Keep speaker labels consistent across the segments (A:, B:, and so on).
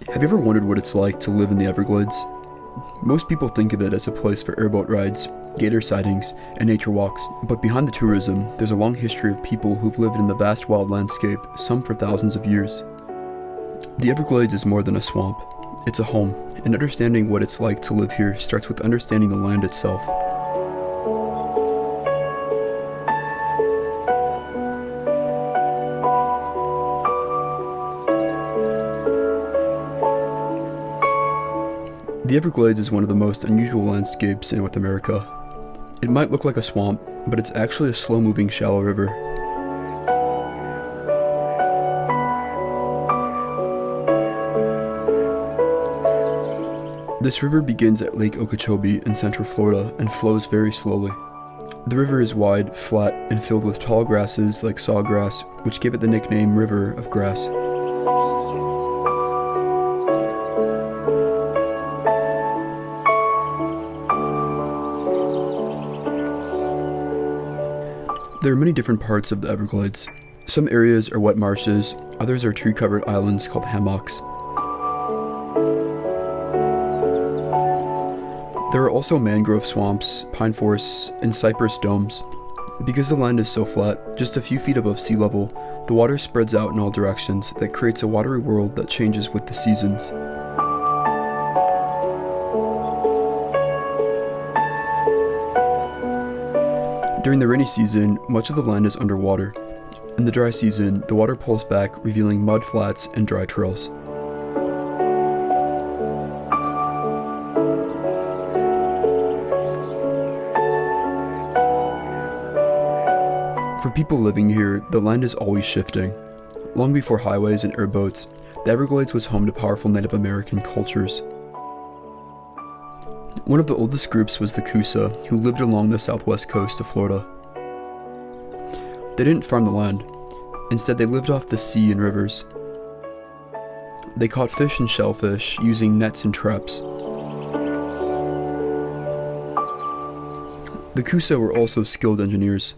A: Have you ever wondered what it's like to live in the Everglades? Most people think of it as a place for airboat rides, gator sightings, and nature walks, but behind the tourism, there's a long history of people who've lived in the vast wild landscape, some for thousands of years. The Everglades is more than a swamp. It's a home, and understanding what it's like to live here starts with understanding the land itself. The Everglades is one of the most unusual landscapes in North America. It might look like a swamp, but it's actually a slow-moving shallow river. This river begins at Lake Okeechobee in central Florida and flows very slowly. The river is wide, flat, and filled with tall grasses like sawgrass, which give it the nickname River of Grass. There are many different parts of the Everglades. Some areas are wet marshes, others are tree-covered islands called hammocks. There are also mangrove swamps, pine forests, and cypress domes. Because the land is so flat, just a few feet above sea level, the water spreads out in all directions that creates a watery world that changes with the seasons. During the rainy season, much of the land is underwater. In the dry season, the water pulls back, revealing mud flats and dry trails. For people living here, the land is always shifting. Long before highways and airboats, the Everglades was home to powerful Native American cultures. One of the oldest groups was the Coosa, who lived along the southwest coast of Florida. They didn't farm the land. Instead, they lived off the sea and rivers. They caught fish and shellfish using nets and traps. The Coosa were also skilled engineers.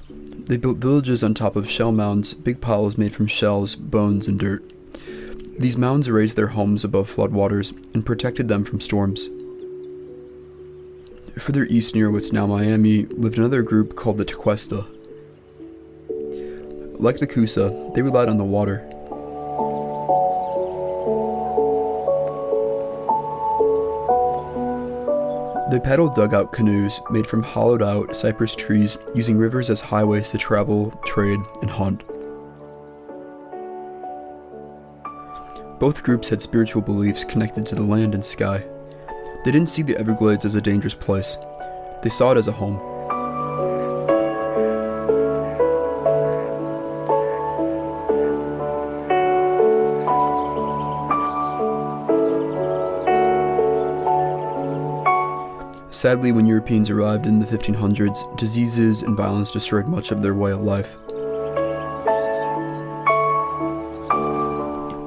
A: They built villages on top of shell mounds, big piles made from shells, bones, and dirt. These mounds raised their homes above floodwaters and protected them from storms. Further east near what's now Miami lived another group called the Tequesta. Like the Coosa, they relied on the water. They paddled dugout canoes made from hollowed-out cypress trees, using rivers as highways to travel, trade, and hunt. Both groups had spiritual beliefs connected to the land and sky. They didn't see the Everglades as a dangerous place. They saw it as a home. Sadly, when Europeans arrived in the 1500s, diseases and violence destroyed much of their way of life.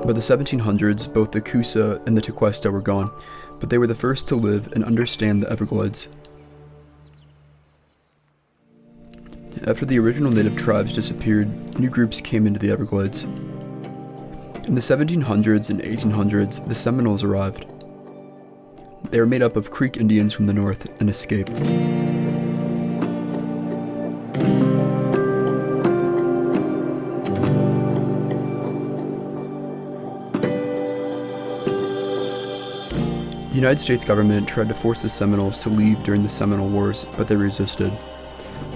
A: By the 1700s, both the Coosa and the Tequesta were gone, but they were the first to live and understand the Everglades. After the original native tribes disappeared, new groups came into the Everglades. In the 1700s and 1800s, the Seminoles arrived. They were made up of Creek Indians from the north and escaped. The United States government tried to force the Seminoles to leave during the Seminole Wars, but they resisted.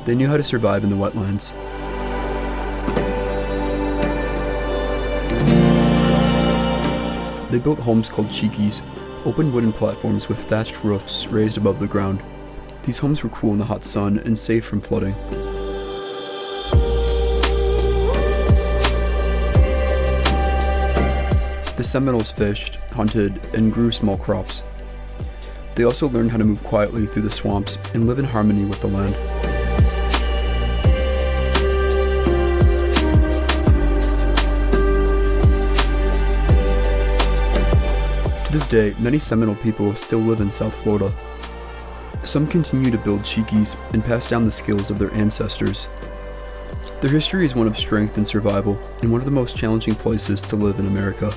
A: They knew how to survive in the wetlands. They built homes called cheekies, open wooden platforms with thatched roofs raised above the ground. These homes were cool in the hot sun and safe from flooding. The Seminoles fished, hunted, and grew small crops. They also learned how to move quietly through the swamps and live in harmony with the land. To this day, many Seminole people still live in South Florida. Some continue to build cheekies and pass down the skills of their ancestors. Their history is one of strength and survival, and one of the most challenging places to live in America.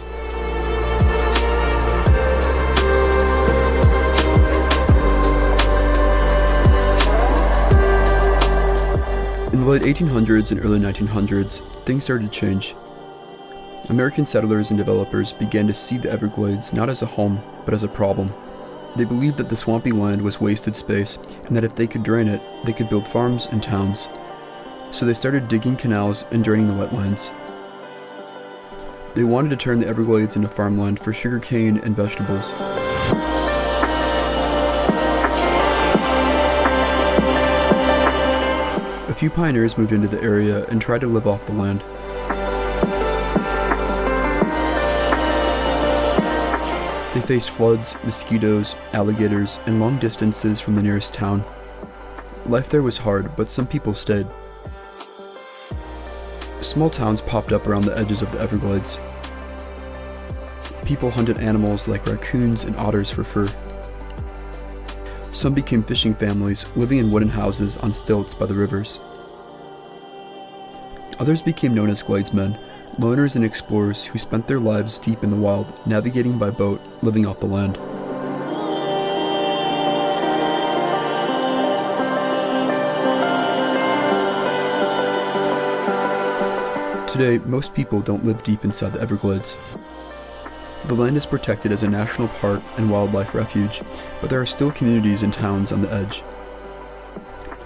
A: In the late 1800s and early 1900s, things started to change. American settlers and developers began to see the Everglades not as a home, but as a problem. They believed that the swampy land was wasted space, and that if they could drain it, they could build farms and towns. So they started digging canals and draining the wetlands. They wanted to turn the Everglades into farmland for sugarcane and vegetables. A few pioneers moved into the area and tried to live off the land. They faced floods, mosquitoes, alligators, and long distances from the nearest town. Life there was hard, but some people stayed. Small towns popped up around the edges of the Everglades. People hunted animals like raccoons and otters for fur. Some became fishing families, living in wooden houses on stilts by the rivers. Others became known as gladesmen, loners and explorers who spent their lives deep in the wild, navigating by boat, living off the land. Today, most people don't live deep inside the Everglades. The land is protected as a national park and wildlife refuge, but there are still communities and towns on the edge.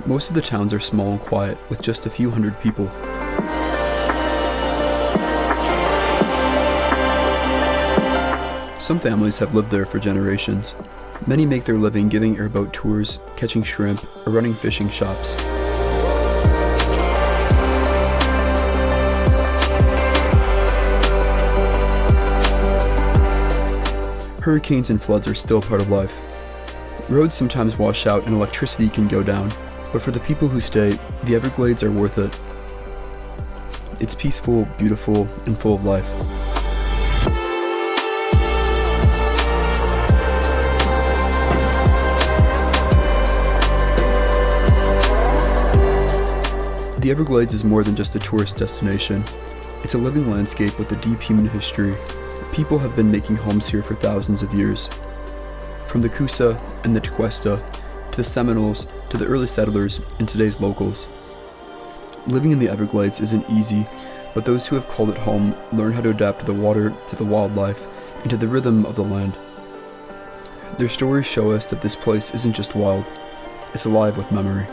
A: Most of the towns are small and quiet, with just a few hundred people. Some families have lived there for generations. Many make their living giving airboat tours, catching shrimp, or running fishing shops. Hurricanes and floods are still part of life. Roads sometimes wash out and electricity can go down, but for the people who stay, the Everglades are worth it. It's peaceful, beautiful, and full of life. The Everglades is more than just a tourist destination. It's a living landscape with a deep human history. People have been making homes here for thousands of years. From the Coosa and the Tequesta, to the Seminoles, to the early settlers, and today's locals. Living in the Everglades isn't easy, but those who have called it home learn how to adapt to the water, to the wildlife, and to the rhythm of the land. Their stories show us that this place isn't just wild, it's alive with memory.